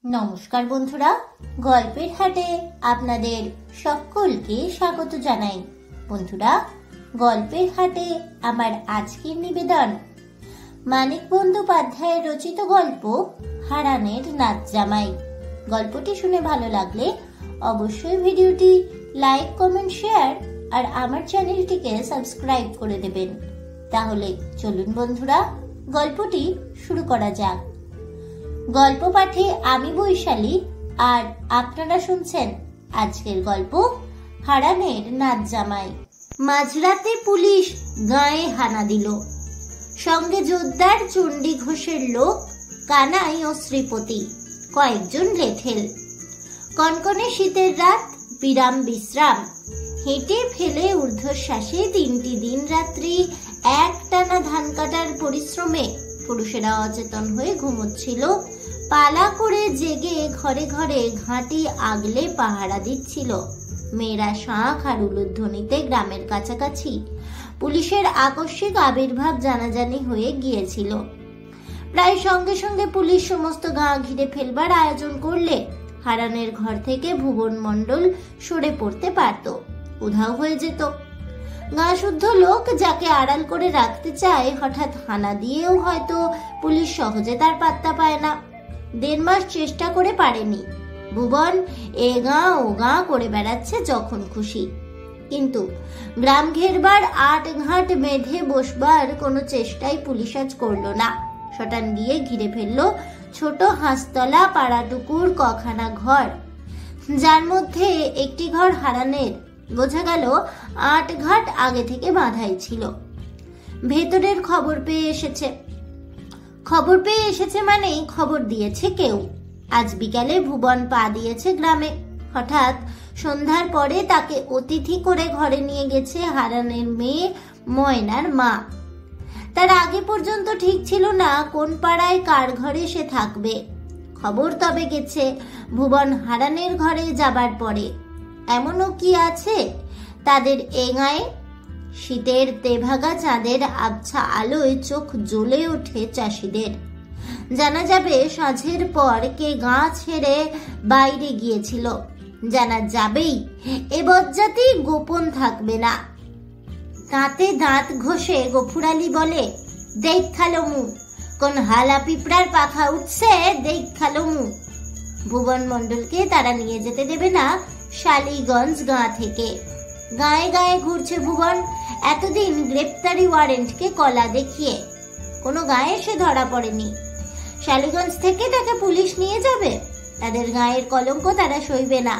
নমস্কার বন্ধুরা, গল্পের হাটে আপনাদের সকলকে স্বাগত জানাই। বন্ধুরা, গল্পের হাটে আমার আজকের নিবেদন মানিক বন্দ্যোপাধ্যায়ের রচিত গল্প হারানের নাচ জামাই। গল্পটি শুনে ভালো লাগলে অবশ্যই ভিডিওটি লাইক, কমেন্ট, শেয়ার আর আমার চ্যানেলটিকে সাবস্ক্রাইব করে দেবেন। তাহলে চলুন বন্ধুরা, গল্পটি শুরু করা যাক। গল্প পাঠে আমি বৈশালী, আর আপনারা শুনছেন আজকের গল্প হারানের নাচ জামাই। মাঝরাতে পুলিশ গায়ে হানা দিল। সঙ্গে জোরদার চণ্ডী ঘোষের লোক কানাই ও শ্রীপতি, কয়েকজন লেঠেল। কনকনে শীতের রাত, বিরাম বিশ্রাম, হেঁটে ফেলে ঊর্ধ্বশ্বাসে 3টি দিন রাত্রি একটানা ধান কাটার পরিশ্রমে পুরুষেরা অচেতন হয়ে ঘুমোচ্ছিল। পালা করে জেগে ঘরে ঘরে ঘাঁটি আগলে পাহারা দিচ্ছিল। মেয়েরা শাঁখ আর উলুধ্বনিতে গ্রামের কাছাকাছি। পুলিশের আকস্মিক আবির্ভাব জানাজানি হয়ে গিয়েছিল। প্রায় সঙ্গে সঙ্গে পুলিশ সমস্ত গাঁ ঘিরে ফেলবার আয়োজন করলে হারানের ঘর থেকে ভুবন মণ্ডল সরে পড়তে পারত, উধাও হয়ে যেত। গাঁ শুদ্ধ লোক যাকে আড়াল করে রাখতে চায়, হঠাৎ হানা দিয়েও হয়তো পুলিশ সহজে তার পাত্তা পায় না। 1.5 মাস চেষ্টা করে পারেনি। ভুবন এ গাঁ ও গাঁ করে বেড়াচ্ছে যখন খুশি, কিন্তু গ্রাম ঘেরবার 8 ঘাট বেঁধে বসবার কোনো চেষ্টাই পুলিশ আজ করলো না। শটান গিয়ে ঘিরে ফেললো ছোট হাঁসতলা পাড়াটুকুর কখানা ঘর, যার মধ্যে একটি ঘর হারানের। বোঝা গেল 8 ঘাট আগে থেকে বাঁধাই ছিল। ভেতরের খবর পেয়ে এসেছে মানেই খবর দিয়েছে কেউ। আজ বিকালে ভুবন পা দিয়েছে গ্রামে। হঠাৎ সন্ধ্যার পরে তাকে অতিথি করে ঘরে নিয়ে গেছে হারানের মেয়ে ময়নার মা। তার আগে পর্যন্ত ঠিক ছিল না কোন পাড়ায় কার ঘরে সে থাকবে। খবর তবে গেছে ভুবন হারানের ঘরে যাবার পরে। এমনও কি আছে তাদের এ গায়ে? শীতের তেভাগা চাঁদের আবছা আলোয় চোখ জ্বলে ওঠে চাষিদের। জানা যাবে সাঁঝের পর কে গাঁ ছেড়ে বাইরে গিয়েছিল। জানা যাবেই, এ বজ্জাতি গোপন থাকবে না। দাঁতে দাঁত ঘষে গফুর আলী বলে, দেখালো মু, কোন হালা পিঁপড়ার পাখা উঠছে, দেখালো মু। ভুবন মণ্ডলকে তারা নিয়ে যেতে দেবে না শালিগঞ্জ গাঁ থেকে। গায়ে গায়ে ঘুরছে ভুবন, এতদিন গ্রেপ্তারি ওয়ারেন্টকে কলা দেখিয়ে। কোনো গায়ে সে ধরা পড়েনি। শালিগঞ্জ থেকে তাকে পুলিশ নিয়ে যাবে? তাদের গায়ের কলঙ্ক তারা সইবে না।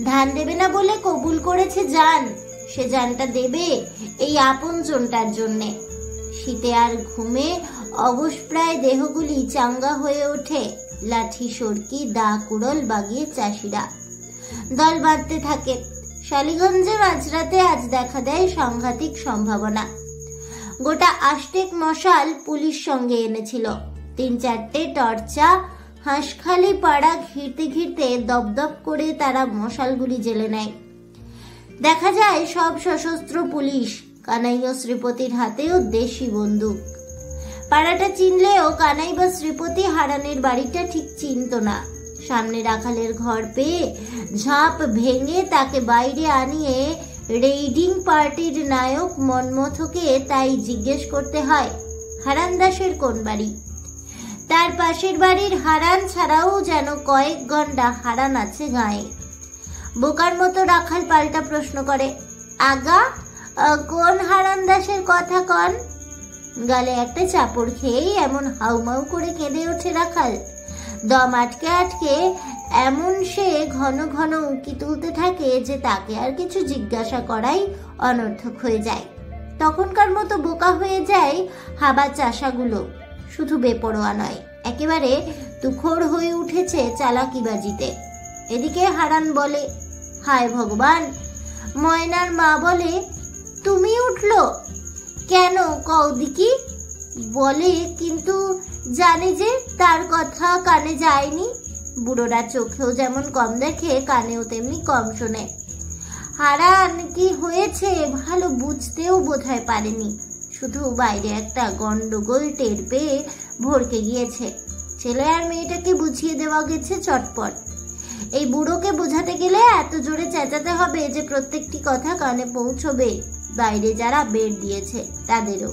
ধান দেবে না বলে কবুল করেছে জান, সে জানটা দেবে এই আপন জনটার জন্যে। শীতে আর ঘুমে অবশপ্রায় দেহগুলি চাঙ্গা হয়ে ওঠে। লাঠি সরকি দা কুড়ল বাগিয়ে চাষিরা দল বাঁধতে থাকে। শালিগঞ্জে মাঝরাতে আজ দেখা দেয় সাংঘাতিক সম্ভাবনা। গোটা আষ্টেক মশাল পুলিশ সঙ্গে এনেছিল। 3-4টে টর্চা হাঁসখালি পাড়া ঘিরতে ঘিরতে দপদপ করে তারা মশালগুলি জ্বেলে নেয়। দেখা যায় সব সশস্ত্র পুলিশ। কানাই ও শ্রীপতির হাতেও দেশি বন্দুক। পাড়াটা চিনলেও কানাই বা শ্রীপতি হারানের বাড়িটা ঠিক চিনত না। সামনে রাখালের ঘর পেয়ে ঝাঁপ ভেঙে তাকে বাইরে আনিয়ে রেইডিং পার্টির নায়ক মন্মথকে তাই জিজ্ঞেস করতে হয়, হারান দাসের কোন বাড়ি? তার পাশের বাড়ির হারান ছাড়াও যেন কয়েক গন্ডা হারান আছে গায়ে। বোকার মতো রাখাল পাল্টা প্রশ্ন করে, আগা কোন হারান দাসের কথা কন? গালে একটা চাপড় খেয়েই এমন হাউমাউ করে কেঁদে ওঠে রাখাল। দম আটকে আটকে এমন সে ঘন ঘন উঁকি তুলতে থাকে যে তাকে আর কিছু জিজ্ঞাসা করাই অনর্থক হয়ে যায়। তখনকার মতো বোকা হয়ে যায় হাবা চাষাগুলো। শুধু বেপরোয়া নয়, একেবারে তুখোড় হয়ে উঠেছে চালাকিবাজিতে। এদিকে হারান বলে, হায় ভগবান। ময়নার মা বলে, তুমি উঠলো কেন কৌদিকি? বলে, কিন্তু জানে যে তার কথা কানে যায়নি। বুড়োরা চোখেও যেমন কম দেখে, কানেও তেমনি কম শোনে। হারান কি হয়েছে ভালো বুঝতেও বোধহয় পারেনি। শুধু বাইরে একটা গন্ডগোল টের পেয়ে ভরকে গিয়েছে। ছেলে আর মেয়েটাকে বুঝিয়ে দেওয়া গেছে চটপট। এই বুড়োকে বোঝাতে গেলে এত জোরে চেঁচাতে হবে যে প্রত্যেকটি কথা কানে পৌঁছবে বাইরে যারা বের দিয়েছে তাদেরও।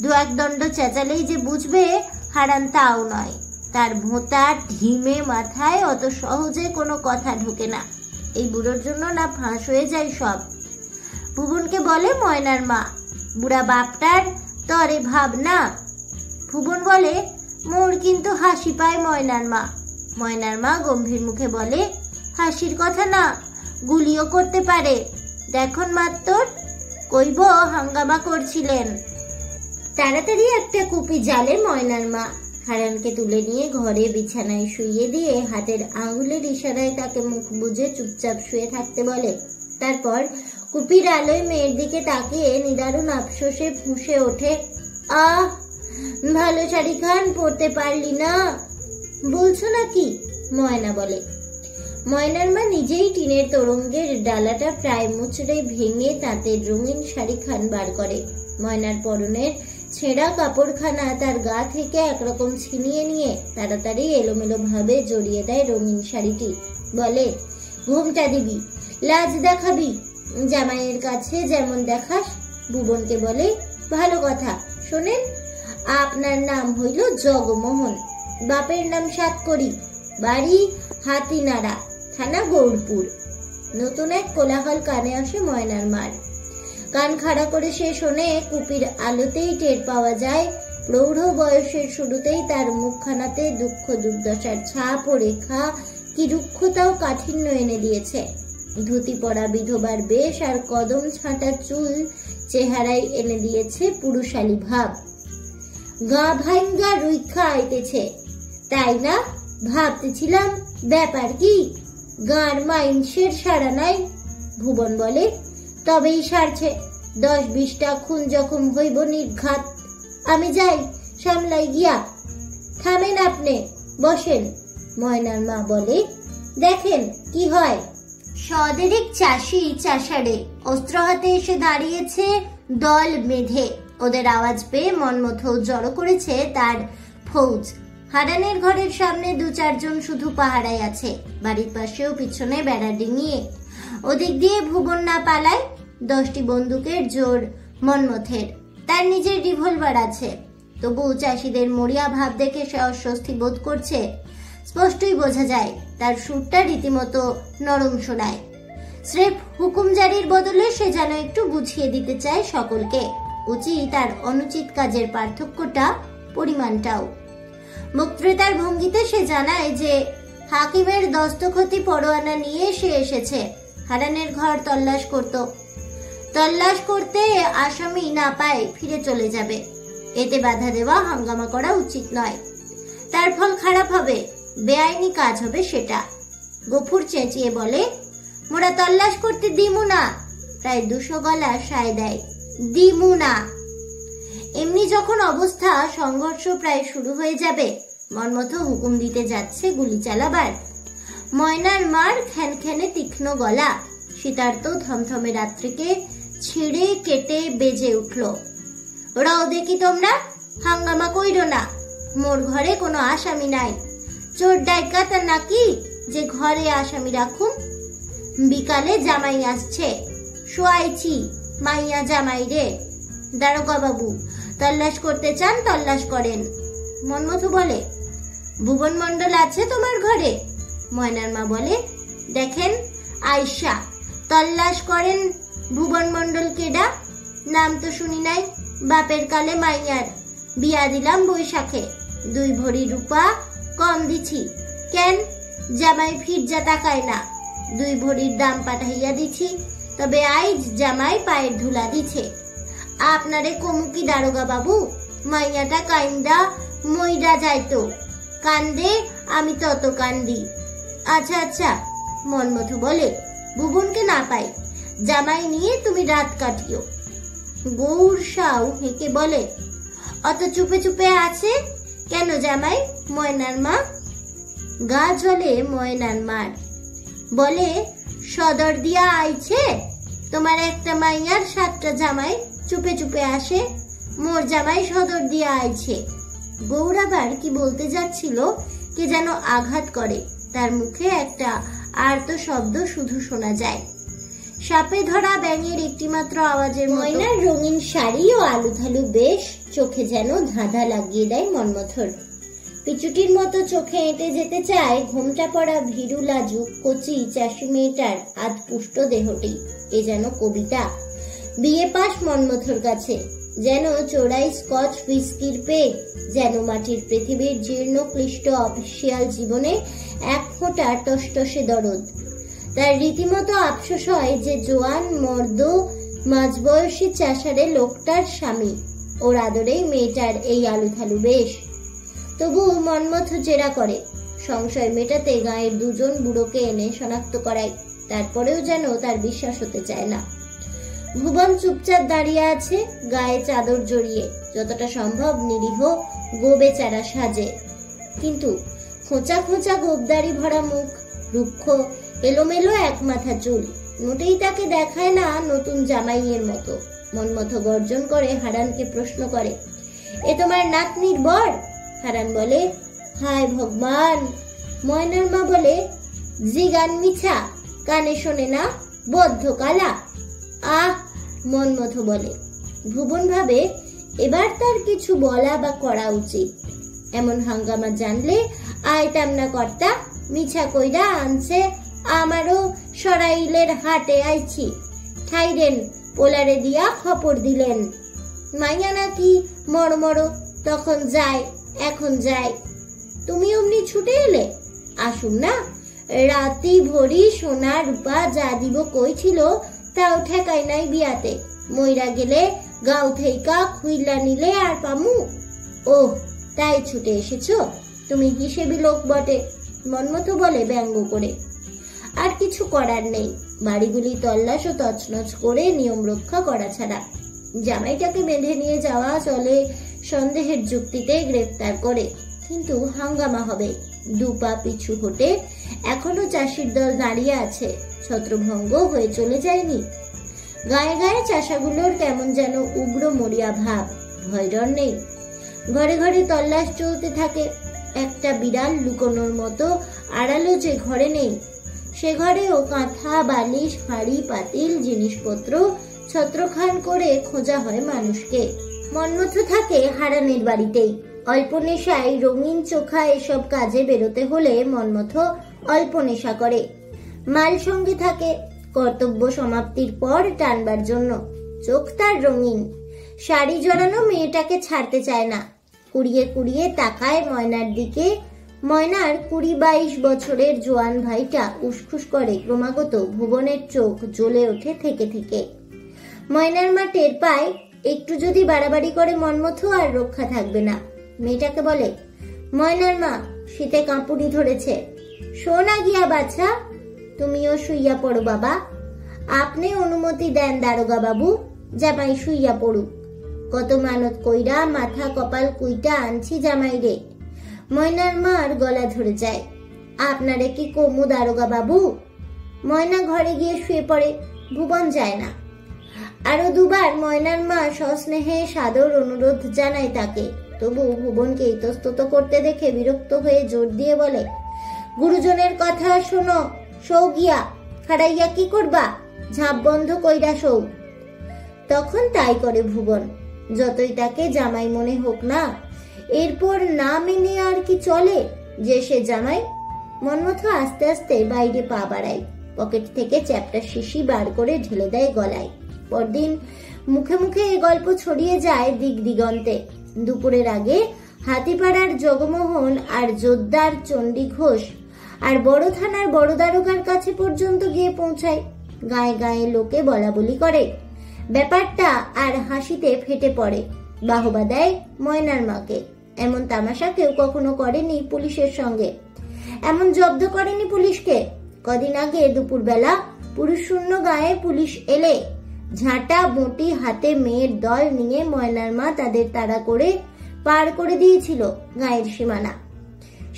দু এক দণ্ড চেঁচালেই যে বুঝবে হারান তাও নয়। তার ভোঁতা ঢিমে মাথায় অত সহজে কোনো কথা ঢোকে না। এই বুড়োর জন্য না ফাঁস হয়ে যায় সব। ভুবনকে বলে ময়নার মা, বুড়া বাপটার তরে ভাব না। ভুবন বলে, মোর কিন্তু হাসি পায় ময়নার মা। ময়নার মা গম্ভীর মুখে বলে, হাসির কথা না, গুলিও করতে পারে। দেখুন মাত্র কইব হাঙ্গামা করছিলেন। তাড়াতাড়ি একটা কুপি জালে ময়নার মা। হারানকে তুলে নিয়ে ঘরে বিছানায় শুইয়ে দিয়ে হাতের আঙুলের ইশারায় তাকে মুখ বুজে চুপচাপ শুয়ে থাকতে বলে। তারপর কুপির আলোয় মেয়ের দিকে তাকিয়ে নিদারুণ আফসোসে ফুঁসে ওঠে, আহ, ভালো শাড়ি খান পরতে পারলি না বলছো নাকি? ময়না বলে। ময়নার মা নিজেই টিনের তোরঙ্গের ডালাটা প্রায় মুচড়ে ভেঙে তাঁতের রঙিন শাড়ি খান বার করে। ময়নার পরনের ছেঁড়া কাপড়খানা তার গা থেকে একরকম ছিনিয়ে নিয়ে তাড়াতাড়ি এলোমেলো ভাবে জড়িয়ে দেয় রঙিন শাড়িটি। বলে, ঘুমটা দিবি, লাজ দেখাবি, জামাইয়ের কাছে যেমন দেখাস। ভুবনকে বলে, ভালো কথা, শোনেন, আপনার নাম হইল জগমোহন, বাপের নাম সাতকড়ি, বাড়ি হাতিনাড়া, থানা গৌরপুর। নতুন এক কোলাহল কানে আসে ময়নার মার। কান খাড়া করে সে শোনে। কুপির আলোতেই টের পাওয়া যায় প্রৌঢ় বয়সের শুরুতেই তার মুখখানাতে দুঃখ দুর্দশার ছাপ ও রেখা কি রুক্ষতাও কাঠিন্য এনে দিয়েছে। ধুতি পরা বিধবার বেশ আর কদম ছাঁটা চুল চেহারায় এনে দিয়েছে পুরুষালী ভাব। গা ভাঙ্গা রুইখা আইতেছে, তাই না? ভাবতেছিলাম ব্যাপার কি, গাঁর মাইনসের সাড়া নাই। ভুবন বলে, তবেই সারছে, 10-20টা খুন জখম হইব নির্ঘাত। আমি যাই, সামলাই গিয়া। থামেন আপনি, বসেন। ময়নার মা বলে, দেখেন কি হয়। সদেরিক চাষি চাষারে অস্ত্র হাতে এসে দাঁড়িয়েছে দল বেঁধে। ওদের আওয়াজ পেয়ে মনমথ জড়ো করেছে তার ফৌজ। হারানের ঘরের সামনে 2-4 জন শুধু পাহারায় আছে। বাড়ির পাশেও পিছনে বেড়া ডিঙিয়ে। ওদিক দিয়ে ভুবন না পালায়। 10টি বন্দুকের জোর মনমথের। তার নিজের রিভলভার আছে। তবু চাষিদের মরিয়া ভাব দেখে সে অস্বস্তি বোধ করছে। স্পষ্টই বোঝা যায় তার সুরটা রীতিমতো নরম শোনায়। স্রেফ হুকুম জারির বদলে সে যেন একটু বুঝিয়ে দিতে চায় সকলকে। উচিত তার অনুচিত কাজের পার্থক্যটা, পরিমাণটাও। বক্তৃতার ভঙ্গিতে সে জানায় যে হাকিমের দস্তখতি পরোয়ানা নিয়ে সে এসেছে। হারানের ঘর তল্লাশ করতে আসামি না পায় ফিরে চলে যাবে। এতে বাধা দেওয়া, হাঙ্গামা করা উচিত নয়। তার ফল খারাপ হবে, বেআইনি কাজ হবে সেটা। গফুর চেঁচিয়ে বলে, মোরা তল্লাশ করতে দিমু না। প্রায় 200 গলা সায় দেয়, দিমু না। এমনি যখন অবস্থা, সংঘর্ষ প্রায় শুরু হয়ে যাবে। মনমথ হুকুম দিতে যাচ্ছে গুলি চালাবার। ময়নার মার খ্যানখ্যানে তীক্ষ্ণ গলা শীতার্ত থমথমে রাত্রিকে ছিঁড়ে কেটে বেজে উঠল। ওরাও দেখি তোমরা, হাঙ্গামা কইরো না। মোর ঘরে কোনো আসামি নাই। চোর ডাইকাত নাকি যে ঘরে আসামি রাখুম? বিকালে জামাই আসছে, শোয়াইছি মাইয়া জামাই রে। দারোগা বাবু, তল্লাশ করতে চান তল্লাশ করেন। মনমথু বলে, ভুবন মন্ডল আছে তোমার ঘরে? ময়নার মা বলে, দেখেন আয়শা, তল্লাশ করেন। ভুবন মন্ডল কেডা? নাম তো শুনি নাই। বাপের কালে মাইয়ার বিয়া দিলাম বৈশাখে। 2 ভরি রূপা কম দিছি। কেন? জামাই ফিরজা তাকায় না। 2 ভরির দাম পাঠাইয়া দিছি, তবে আইজ জামাই পায়ের ধুলা দিছে। আপনারে কমুকি দারোগা বাবু? মাইয়াটা কাইন্দা মইরা যাইতো। কান্দে, আমি তত কান্দি। আচ্ছা আচ্ছা, মনমথু বলে, ভুবনকে না পাই, জামাই নিয়ে তুমি রাত কাটিও। গৌর সাউ হেঁকে বলে, অত চুপে চুপে আছে কেন জামাই? ময়নার মা গা জ্বলে ময়নার মার। বলে, সদর দিয়া আইছে তোমার একটা মাইয়ার 7টা জামাই চুপে চুপে আসে। মোর জামাই সদর দিয়া আইছে। গৌর আবার কি বলতে যাচ্ছিল কে যেন আঘাত করে, তার মুখে একটা আর্ত শব্দ শুধু শোনা যায়, সাপে ধরা ব্যাঙের একটিমাত্র আওয়াজের। ময়নার রঙিন শাড়ি ও আলুথালু বেশ চোখে যেন ধাঁধা লাগিয়ে দেয় মন্মথর। পিচুটির মতো চোখে এঁটে যেতে চায় ঘোমটা পড়া ভীরু লাজুক কচি চাষি মেয়েটার আধপুষ্ট দেহটি। এ যেন কবিতা, বিয়ে পাশ মন্মথর কাছে, যেন চোরাই স্কচ হুইস্কির পেট, যেন মাটির পৃথিবীর জীর্ণ ক্লিষ্ট অফিসিয়াল জীবনে এক ফোঁটা টসটসে দরদ। তার রীতিমতো আফসোস হয় যে জোয়ান মর্দ মাঝবয়সী চাষারে লোকটার স্বামী, ওর আদরেই মেয়েটার এই আলুথালু বেশ। তবু মন্মথ জেরা করে, সংশয় মেটাতে গায়ের দুজন বুড়োকে এনে শনাক্ত করায়, তারপরেও যেন তার বিশ্বাস হতে চায় না। ভুবন চুপচাপ দাঁড়িয়ে আছে, গায়ে চাদর জড়িয়ে, যতটা সম্ভব নিরীহ গোবেচারা সাজে, কিন্তু খোঁচা খোঁচা গোবদারি ভরা মুখ, রুক্ষ এলোমেলো এক মাথা চুল, মোটেই তাকে দেখায় না নতুন জামাইয়ের মতো। মন্মথ গর্জন করে হারানকে প্রশ্ন করে, এ তোমার নাতনির বর? হারান বলে, হায় ভগবান। ময়নার মা বলে, জিগান মিছা, কানে শোনে না, বদ্ধ কালা। আহ, মন্মথ বলে। ভুবন ভাবে এবার তার কিছু বলা বা করা উচিত, এমন হাঙ্গামা জানলে আইতাম না কর্তা, মিছা কইরা আনছে, আমারও সরাইলের হাটে আইছি, ঠাইরেন পোলারে দিয়া খবর দিলেন। মাইয়া নাকি মরমর, তখন যায়, এখন যায়, তুমি অমনি ছুটে এলে, আসুন না, রাতি ভরি সোনা রূপা যা দিব কইছিল তাও ঠেকাই নাই বিয়াতে, মইরা গেলে গাঁও থেইকা খুইলা নিলে আর পামু। ও তাই ছুটে এসেছো, তুমি হিসেবি লোক বটে, মন্মথ বলে ব্যঙ্গ করে। আর কিছু করার নেই, বাড়িগুলি তল্লাশ ও তছনছ করে নিয়ম রক্ষা করা ছাড়া। জামাইটাকে বেঁধে নিয়ে যাওয়া চলে সন্দেহের যুক্তিতে গ্রেফতার করে, কিন্তু হাঙ্গামা হবে। দুপা পিছু হটে এখনো চাষির দল দাঁড়িয়ে আছে, ছত্রভঙ্গ হয়ে চলে যায়নি। গায়ে গায়ে চাষাগুলোর কেমন যেন উগ্র মরিয়া ভাব, ভয় ডর নেই। ঘরে ঘরে তল্লাশ চলতে থাকে, একটা বিড়াল লুকোনোর মতো আড়ালো যে ঘরে নেই, সে ঘরেও কাঁথা বালিশ হাড়ি পাতিল জিনিসপত্র ছত্রখান করে খোঁজা হয় মানুষকে। মন্মথ থাকে হারানের বাড়িতেই। অল্প নেশায় রঙিন চোখা এসব কাজে বেরোতে হলে মন্মথ অল্প নেশা করে। মাল সঙ্গে থাকে, কর্তব্য সমাপ্তির পর টানবার জন্য। চোখ তার রঙিন, শাড়ি জড়ানো মেয়েটাকে ছাড়তে চায় না, কুড়িয়ে কুড়িয়ে তাকায় ময়নার দিকে। ময়নার 20-22 বছরের জোয়ান ভাইটা উসখুস করে ক্রমাগত। ভুবনের চোখ জ্বলে ওঠে থেকে থেকে। ময়নার মা টের পায়, একটু যদি বাড়াবাড়ি করে মন্মথ আর রক্ষা থাকবে না। মেয়েটাকে বলে, ময়নার মা, শীতে কাঁপুনি ধরেছে, শোনা গিয়া বাছা, তুমিও শুইয়া পড়ো বাবা। আপনি অনুমতি দেন দারোগা বাবু, জামাই শুইয়া পড়ুক। কত মানত কইরা মাথা কপাল কুইটা আনছি জামাই রে। ময়নার মার গলা ধরে যায়, আপনারে কি কমু দারোগা বাবু? ময়না ঘরে গিয়ে শুয়ে পড়ে, ভুবন যায় না। আরো দুবার ময়নার মা সস্নেহে সাদর অনুরোধ জানায় তাকে, তবু ভুবনকে ইতস্তত করতে দেখে বিরক্ত হয়ে জোর দিয়ে বলে, গুরুজনের কথা শোনো, শো গিয়া, খাড়াইয়া কি করবা, ঝাঁপ বন্ধ কইরা শো। তখন তাই করে ভুবন, যতই তাকে জামাই মনে হোক না। এরপর না মেনে আর কি চলে যে সে জামাই। মন্মথ আস্তে আস্তে বাইরে পা বাড়ায়, পকেট থেকে চ্যাপ্টার শিশি বার করে ঢেলে দেয় গলায়। পরদিন মুখে মুখে এই গল্প ছড়িয়ে যায় দিক দিগন্তে। দুপুরের আগে হাতিপাড়ার জগমোহন আর জোদ্দার চণ্ডী ঘোষ আর বড় থানার বড় দারোগার কাছে পর্যন্ত গিয়ে পৌঁছায়। গায়ে গায়ে লোকে বলা বলি করে, ব্যাপারটা আর হাসিতে ফেটে পড়ে, বাহবা দেয় ময়নার মাকে। এমন তামাশা কেউ কখনো করেনি পুলিশের সঙ্গে, এমন জব্দ করেনি পুলিশকে। কদিন আগে দুপুরবেলা পুরুষ শূন্য গায়ে পুলিশ এলে ঝাঁটা বটি হাতে মেয়ের দল নিয়ে ময়নার মা তাদের তাড়া করে পার করে দিয়েছিল গায়ের সীমানা।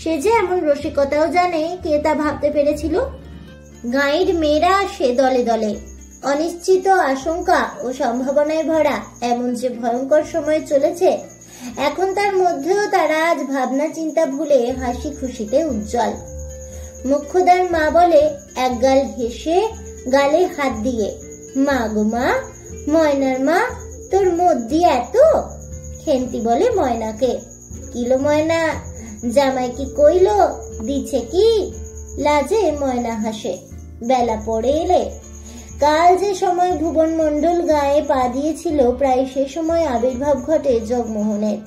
সে যে এমন রসিকতাও জানে কে তা ভাবতে পেরেছিল? গায়ের মেয়েরা সে দলে দলে, অনিশ্চিত আশঙ্কা ও সম্ভাবনায় ভরা এমন যে ভয়ঙ্কর সময় চলেছে, এখন তার মধ্যেও তারা আজ ভাবনা চিন্তা ভুলে হাসি খুশিতে উজ্জ্বল। মুখ্যদার মা বলে একগাল হেসে গালে হাত দিয়ে, মা গো মা, ময়নার মা, তোর মধ্যে এত? খেন্তি বলে ময়নাকে, কিলো ময়না, জামাই কি কইলো, দিছে কি? লাজে ময়না হাসে। বেলা পড়ে এলে, কাল যে সময় ভুবন মণ্ডল গায়ে পা দিয়েছিল প্রায় সে সময় আবির্ভাব ঘটে জগমোহনের।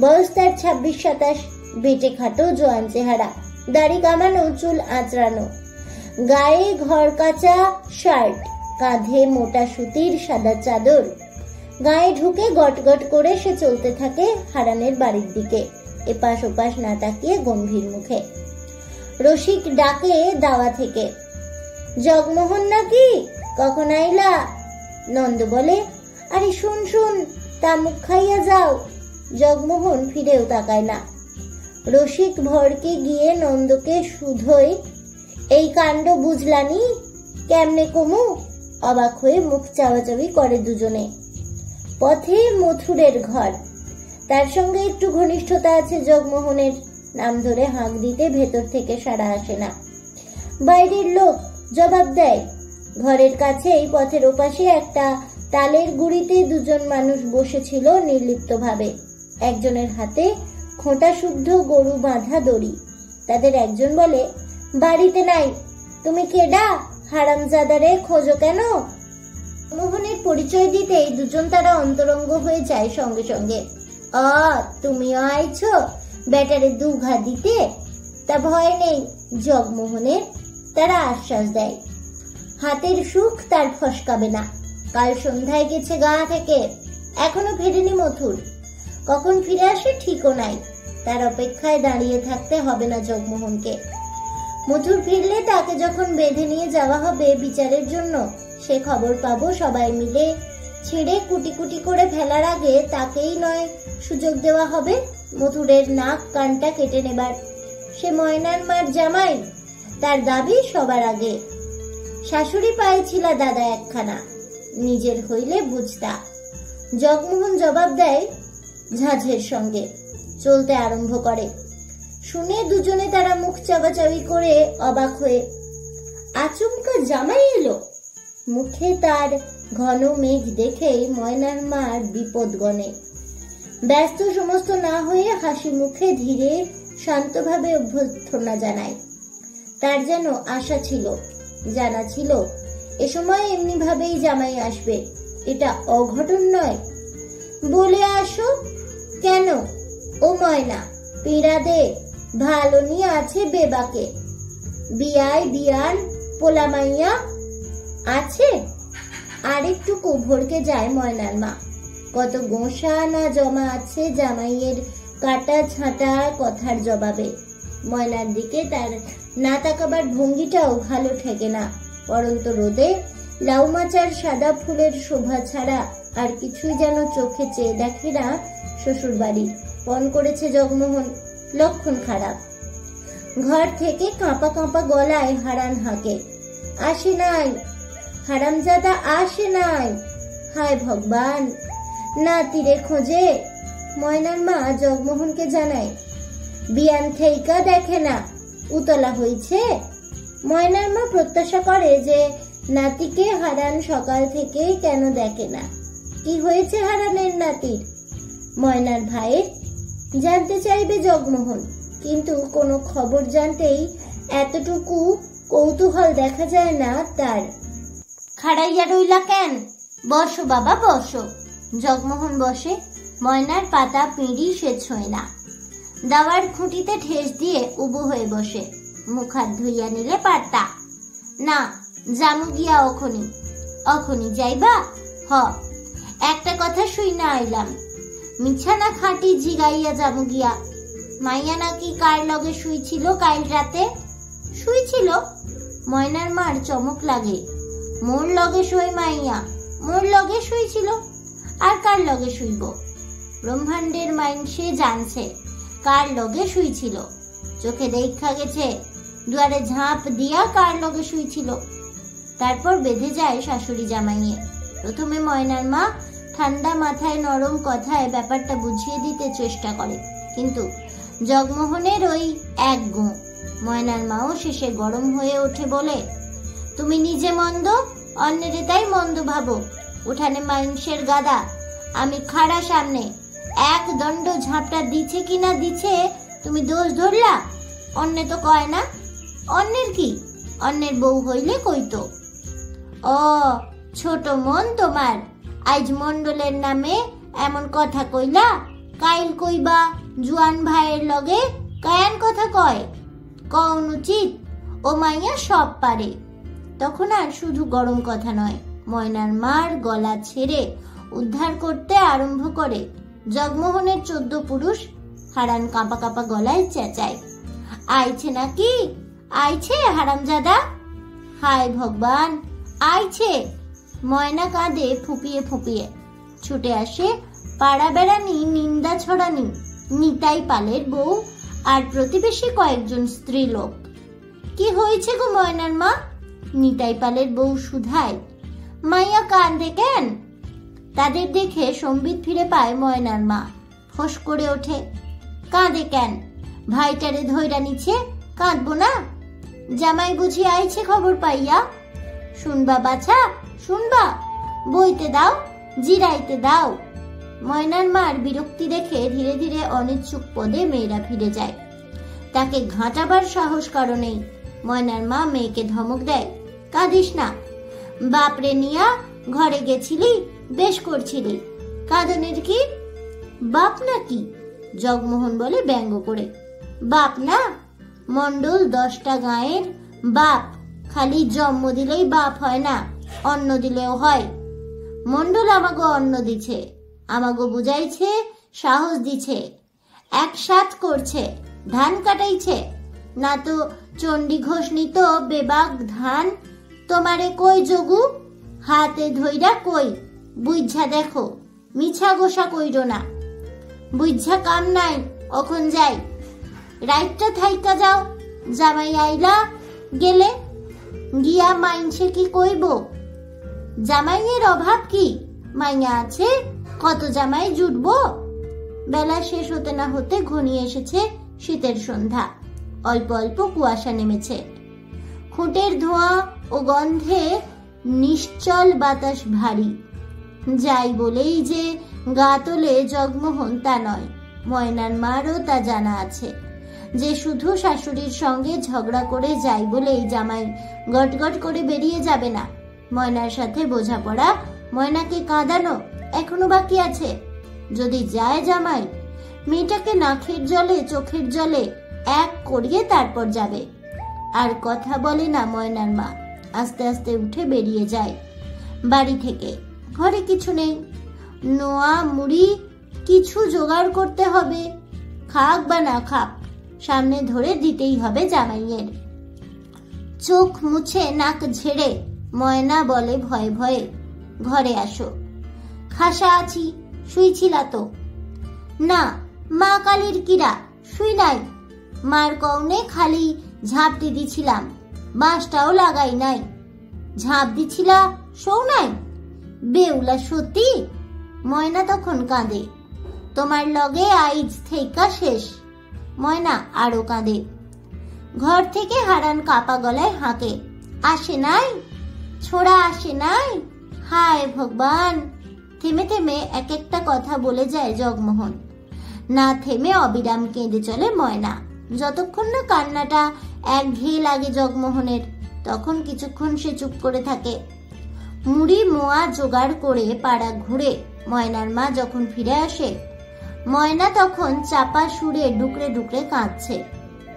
বয়স তার 26-27, বেটে খাটো জোয়ান চেহারা, দাড়ি কামানো, চুল আঁচড়ানো, গায়ে ঘর কাঁচা শার্ট, কাঁধে মোটা সুতির সাদা চাদর। গায়ে ঢুকে গট গট করে সে চলতে থাকে হারানের বাড়ির দিকে, এপাশ ওপাশ না তাকিয়ে গম্ভীর মুখে। রসিক ডাকে দাওয়া থেকে, জগমোহন নাকি, কখন আইলা? নন্দ বলে, আরে শুন শুন, তা মুখ খাইয়া যাও। জগমোহন ফিরেও তাকায় না। রসিক ভরকে গিয়ে নন্দকে শুধোয়, এই কাণ্ড বুঝলানি, কেমনে কমু? অবাক হয়ে মুখ চাওয়াচাওয়ি করে দুজনে। পথে মথুরের ঘর, তার সঙ্গে একটু ঘনিষ্ঠতা আছে জগমোহনের। নাম ধরে হাঁক দিতে ভেতর থেকে সাড়া আসে না। বাইরের লোক জবাব দেয়। ঘরের কাছেই পথের ওপাশে একটা তালের গুড়িতে দুজন মানুষ বসেছিল নির্লিপ্ত ভাবে। একজনের হাতে খোঁটা শুদ্ধ গরু বাঁধা দড়ি। তাদের একজন বলে, বাড়িতে নাই। তুমি কেডা? হারামজাদারে খোঁজো কেন? মোহনের পরিচয় দিতেই দুজন তারা অন্তরঙ্গ হয়ে যায় সঙ্গে সঙ্গে। তুমিও আইছো ব্যাটারে দুঘা দিতে? তা ভয় নেই জগমোহনের, তারা আশ্বাস দেয়। হাতের সুখ তার ফসকাবে না। কাল সন্ধ্যায় গেছে গা থেকে, এখনো ফেরেনি মথুর। কখন ফিরে আসে ঠিকও নাই। তার অপেক্ষায় দাঁড়িয়ে থাকতে হবে না জগমোহনকে। মথুর ফিরলে তাকে যখন বেঁধে নিয়ে যাওয়া হবে বিচারের জন্য, সে খবর পাবো সবাই মিলে। ছেড়ে কুটি কুটি করে ফেলার আগে তাকেই নয় সুযোগ দেওয়া হবে মথুরের নাক কানটা কেটে নেবার। সে ময়নার মার জামাই, তার দাবি সবার আগে। শাশুড়ি পাইছিলা দাদা একখানা, নিজের হইলে বুঝতা। জগমোহন জবাব দেয় ঝাঁঝের সঙ্গে, চলতে আরম্ভ করে। শুনে দুজনে তারা মুখ চাওয়াচাওয়ি করে অবাক হয়ে, আচমকা জামাই এলো। মুখে তার ঘন মেঘ দেখেই ময়নার মার বিপদ গণে। ব্যস্ত সমস্ত না হয়ে হাসি মুখে ধীরে শান্তভাবে অভ্যর্থনা জানায়। তার যেন আশা ছিল, জানা ছিল এ সময় এমনি ভাবেই জামাই আসবে, এটা অঘটন নয়। বলে আসো। কেন? ও ময়না, পীড়া দে, ভালো নিয়ে আছে বেবাকে। বিয়ায় বিয়ান পোলামাইয়া আছে? আরেকটুকু ভরকে যায় ময়নার মা। কত গোঁসা না জমা আছে জামাইয়ের কাটা ছাঁটা কথার জবাবে। ময়নার দিকে তার না তাকাবার ভঙ্গিটাও ভালো ঠেকে না। পরন্ত রোদে লাউ মাচার সাদা ফুলের শোভা ছাড়া আর কিছুই যেন চোখে চেয়ে দেখে না শ্বশুর বাড়ির। পণ করেছে জগমোহন, লক্ষণ খারাপ। ঘর থেকে কাঁপা কাঁপা গলায় হারান হাঁকে, আসে নাই হারামজাদা, আসে নাই। হায় ভগবান, নাতিরে খোঁজে। ময়নার মা জগমোহনকে জানায়, বিয়ান থেইকা দেখে না উতলা হইছে। ময়নার মা প্রত্যাশা করে যে নাতিকে হারান সকাল থেকে কেন দেখে না, কি হয়েছে হারানের নাতির। ময়নার ভাইয়ের জানতে চাইবে জগমোহন, কিন্তু কোনো খবর জানতেই এতটুকু কৌতূহল দেখা যায় না তার। খাড়াইয়া রইলা কেন? বসো বাবা বসো। জগমোহন বসে। ময়নার পাতা পিঁড়ি সে ছোঁয় না। দাওয়ার খুঁটিতে ঠেস দিয়ে উবু হয়ে বসে। মুখ হাত ধুইয়া নিলে পারতা। না, জামু গিয়া অখনি। অখনি যাইবা? হ, একটা কথা শুই না আইলাম। মিছা না খাঁটি জিগাইয়া জামু গিয়া। মাইয়া নাকি কার লগে শুইছিল কাল রাতে? শুইছিল? ময়নার মার চমক লাগে। মোর লগে শুই মাইয়া, মোর লগে শুইছিল। আর কার লগে শুইব? ব্রহ্মাণ্ডের মাইনসে জানছে কার লগে শুইছিল। চোখে দেখা গেছে দুয়ারে ঝাঁপ দিয়া কার লগে শুইছিল। তারপর বেঁধে যায় শাশুড়ি জামাইয়ে। প্রথমে ময়নার মা, ঠান্ডা মাথায় নরম কথায় ব্যাপারটা বুঝিয়ে দিতে চেষ্টা করে, কিন্তু জগমোহনের ওই এক গো। ময়নার মাও শেষে গরম হয়ে ওঠে, বলে, তুমি নিজে মন্দ, অন্যের তাই মন্দ ভাবো। উঠানে মানুষের গাদা, আমি খাড়া সামনে, এক দণ্ড ঝাপটা দিছে কি না দিছে তুমি দোষ ধরলা? অন্যে তো কয় না। অন্যের কি? অন্যের বউ হইলে কইতো। ও ছোট মন তোমার, আজ মন্ডলের নামে এমন কথা কইলা? কাইল কইবা জুয়ান ভাইয়ের লগে কায়ান কথা কয়? কন উচিত, ও মাইয়া সব পারে। তখন আর শুধু গরম কথা নয়, ময়নার মার গলা ছেড়ে উদ্ধার করতে আরম্ভ করে। জগমোহনের 14 পুরুষ। হারান কাঁপা কাঁপা গলায় চেঁচায়, আইছে নাকি? আইছে হারামজাদা? হায় ভগবান, আইছে। ময়না কাঁদে ফুপিয়ে ফুপিয়ে। ছুটে আসে পাড়া বেড়ানি, নিন্দা ছড়ানি, নিতাই পালের বউ আর প্রতিবেশী কয়েকজন স্ত্রীলোক। কি হয়েছে গো ময়নার মা? নিতাই পালের বউ সুধায়। মাইয়া কাঁদে কেন? তাদের দেখে সম্বিত ফিরে পায় ময়নার মা। ফোঁস করে ওঠে, কাঁদে কেন? ভাইটারে ধইরা নিচ্ছে, কাঁদবো না? জামাই বুঝি আইছে খবর পাইয়া? শুনবা বাছা, শুনবা? বইতে দাও, জিরাইতে দাও। ময়নার মার বিরক্তি দেখে ধীরে ধীরে অনিচ্ছুক পদে মেয়েরা ফিরে যায়। তাকে ঘাঁটাবার সাহস কারণেই ময়নার মা মেয়েকে ধমক দেয়, কাঁদিস না। বাপরে নিয়া ঘরে গেছিলি, বেশ করছিলি, কাঁদনের কি? বাপ নাকি? জগমোহন বলে ব্যঙ্গ করে। বাপ না, মন্ডল 10টা গাঁয়ের বাপ। খালি জন্ম দিলেই বাপ হয় না, অন্ন দিলেও হয়। মন্ডল আমাগো অন্ন দিছে, আমাগো বুঝাইছে, সাহস দিছে, একসাথ করছে, ধান কাটাইছে। না তো চণ্ডী ঘোষ নিত বেবাক ধান। তোমারে কই যোগু? হাতে ধইরা কই, বুঝা দেখো, মিছা গোসা কইরো না। বুঝা কাম নাই, অখন যাই। রাইটটা থাইকা যাও, জামাই আইলা গেলে গিয়া মাইনছে কি কইব? জামাইয়ের অভাব কি? মাইয়া আছে, কত জামাই জুটবো। বেলা শেষ হতে না হতে ঘনিয়ে এসেছে শীতের সন্ধ্যা। অল্প অল্প কুয়াশা নেমেছে। খুঁটের ধোঁয়া ও গন্ধে নিশ্চল বাতাস ভারী। যাই বলেই যে গা তোলে জগমোহন তা নয়। ময়নার মারও তা জানা আছে যে শুধু শাশুড়ির সঙ্গে ঝগড়া করে যাই বলেই জামাই গটগট করে বেরিয়ে যাবে না। ময়নার সাথে বোঝাপড়া, ময়নাকে কাঁদানো এখনো বাকি আছে। যদি যায় জামাই, মেয়েটাকে নাকের জলে চোখের জলে এক করিয়ে তারপর যাবে। আর কথা বলে না ময়নার মা। আস্তে আস্তে উঠে বেরিয়ে যায় বাড়ি থেকে। ঘরে কিছু নেই, নোয়া মুড়ি কিছু জোগাড় করতে হবে। খাক বা না খাক, সামনে ধরে দিতেই হবে জামাইয়ের। চোখ মুছে নাক ঝেড়ে ময়না বলে ভয়ে ভয়ে, ঘরে আসো। খাসা আছি, শুইছিলা তো? না, মা কালীর কিরা, শুই নাই। মার কৌনে খালি ঝাঁপ দিছিলাম, বাঁশটাও লাগাই নাই। ঝাঁপ দিছিলা, শোও নাই? বেউলা সত্যি? ময়না তখন কাঁদে। তোমার লগে আইজ থেইকা শেষ। ময়না আরো কাঁদে। ঘর থেকে হারান কাপা গলায় হাঁকে, আসে নাই? ছোড়া আসে নাই? হায় ভগবান! থেমে থেমে এক একটা কথা বলে যায় জগমোহন। না থেমে অবিরাম কেঁদে চলে ময়না। যতক্ষণ না কান্নাটা একঘেয়ে লাগে জগমোহনের, তখন কিছুক্ষণ সে চুপ করে থাকে। মুড়ি মোয়া জোগাড় করে পাড়া ঘুরে ময়নার মা যখন ফিরে আসে, ময়না তখন চাপা সুরে ডুকরে ডুকরে কাঁদছে।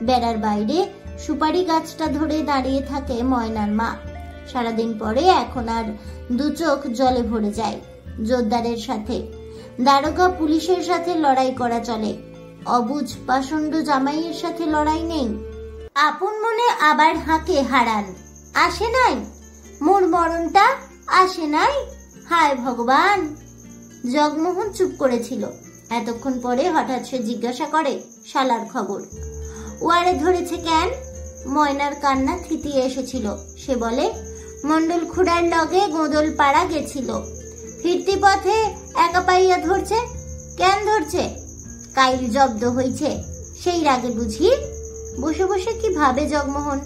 বেড়ার বাইরে সুপারি গাছটা ধরে দাঁড়িয়ে থাকে ময়নার মা। সারাদিন পরে এখন আর দু চোখ জলে ভরে যায়। জোরদারের সাথে, দারোগা পুলিশের সাথে লড়াই করা চলে, অবুঝ পাষণ্ড জামাইয়ের সাথে লড়াই নেই। আপন মনে আবার হাঁকে হারান, আসে নাই? মোর মরণটা আসে নাই? হায় ভগবান! জগমোহন চুপ করেছিল। এতক্ষণ পরে হঠাৎ সে জিজ্ঞাসা করে, শালার খবর ওয়ারে ধরেছে কেন? ময়নার কান্না থিতিয়ে এসেছিল। সে বলে, মন্ডল খুড়ার লগে গোদল পাড়া গেছিল। ফিরতি পথে একা পাইয়া ধরছে। কেন ধরছে? কাইল জব্দ হইছে সেই রাগে বুঝি। বসে বসে কি ভাবে জগমোহন।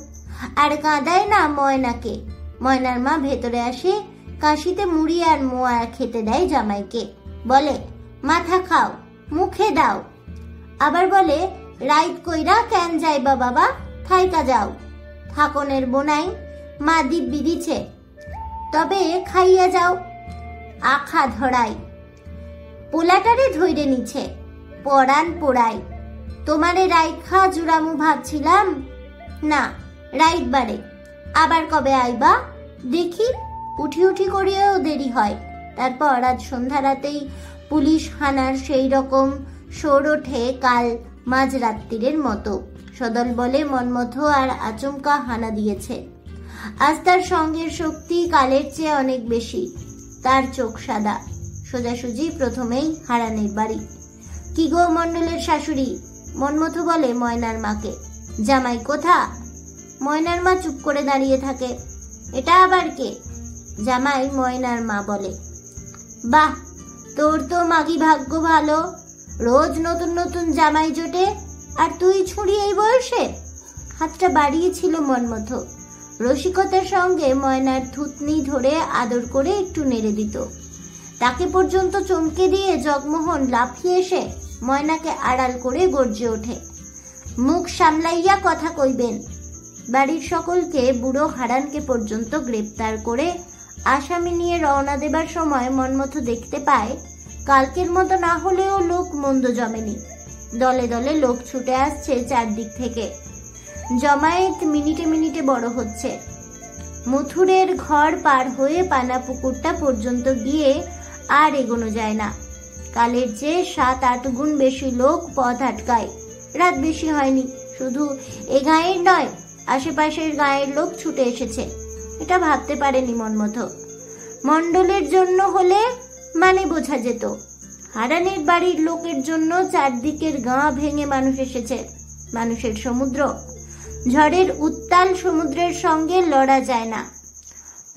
আর কাঁদায় না ময়নাকে। ময়নার মা ভেতরে আসে, কাশিতে মুড়ি আর মোয়া খেতে দেয় জামাইকে। বলে, মাথা খাও, মুখে দাও। আবার বলে, রাইত কইরা কেন যাইবা বাবা, থাইকা যাও। থাকনের বোনাই, মা দিব্যি দিছে, তবে খাইয়া যাও। আখা ধরাই। পোলাটারে ধইরে নিছে, পরান পোড়াই। তোমারে রাইখা জুড়ামু ভাবছিলাম, না রাইত বারে। আবার কবে আইবা দেখি। উঠি উঠি করিয়াও দেরি হয়। তারপর আজ সন্ধ্যা রাতেই পুলিশ হানার সেই রকম সোর ওঠে কাল মাঝরাত্রিরের মতো। সদল বলে মনমথ আর আচমকা হানা দিয়েছে। আজ তার সঙ্গের শক্তি কালের চেয়ে অনেক বেশি। তার চোখ সাদা। সোজাসুজি প্রথমেই হারানের বাড়ি। কি গো মণ্ডলের শাশুড়ি? মনমথ বলে ময়নার মাকে। জামাই কোথা? ময়নার মা চুপ করে দাঁড়িয়ে থাকে। এটা আবার কে? জামাই ময়নার মা বলে। বাহ, তোর তো মাগি ভাগ্য ভালো। রোজ নতুন নতুন জামাই জোটে, আর তুই ছুঁড়ি এই বয়সে। হাতটা বাড়িয়েছিল মনমথ। রসিকতার সঙ্গে ময়নার থুতনি ধরে আদর করে একটু নেড়ে দিত। তাকে পর্যন্ত চমকে দিয়ে জগমোহন লাফিয়ে এসে ময়নাকে আড়াল করে গর্জে ওঠে, মুখ সামলাইয়া কথা কইবেন। বাড়ির সকলকে, বুড়ো হারানকে পর্যন্ত গ্রেপ্তার করে আসামি নিয়ে রওনা দেবার সময় মনমথ দেখতে পায় কালকের মতো না হলেও লোক মন্দ জমেনি। দলে দলে লোক ছুটে আসছে চারদিক থেকে। জমায়েত মিনিটে মিনিটে বড় হচ্ছে। মথুরের ঘর পার হয়ে পানা পুকুরটা পর্যন্ত গিয়ে আর এগোনো যায় না। কালের চেয়ে 7-8 গুণ বেশি লোক পথ আটকায়। রাত বেশি হয়নি, শুধু এ গাঁয়ের নয়, আশেপাশের গাঁয়ের লোক ছুটে এসেছে। এটা ভাবতে পারেনি মনমথ। মণ্ডলের জন্য হলে মানে বোঝা যেত। হারানের বাড়ির লোকের জন্য চারদিকের গাঁ ভেঙে মানুষ এসেছে। মানুষের সমুদ্র। ঝড়ের উত্তাল সমুদ্রের সঙ্গে লড়া যায় না।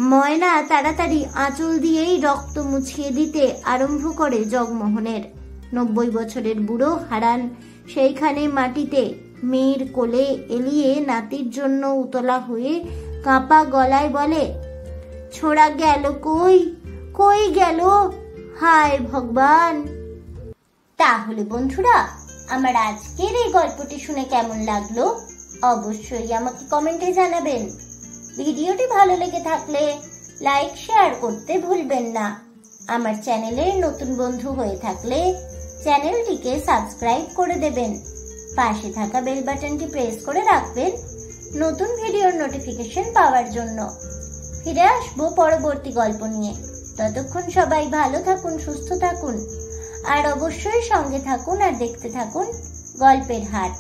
ময়না তাড়াতাড়ি আঁচল দিয়েই রক্ত মুছিয়ে দিতে আরম্ভ করে জগমোহনের। 90 বছরের বুড়ো হারান সেইখানে মাটিতে মেয়ের কোলে এলিয়ে নাতির জন্য উতলা হয়ে কাঁপা গলায় বলে, ছোড়া গেল কই, কই গেল, হায় ভগবান। তাহলে বন্ধুরা, আমার আজকের এই গল্পটি শুনে কেমন লাগলো অবশ্যই আমাকে কমেন্টে জানাবেন। ভিডিওটি ভালো লেগে থাকলে লাইক শেয়ার করতে ভুলবেন না। আমার চ্যানেলের নতুন বন্ধু হয়ে থাকলে চ্যানেলটিকে সাবস্ক্রাইব করে দেবেন। পাশে থাকা বেল বাটনটি প্রেস করে রাখবেন নতুন ভিডিওর নোটিফিকেশন পাওয়ার জন্য। ফিরে আসবো পরবর্তী গল্প নিয়ে। ততক্ষণ সবাই ভালো থাকুন, সুস্থ থাকুন, আর অবশ্যই সঙ্গে থাকুন আর দেখতে থাকুন গল্পের হাট।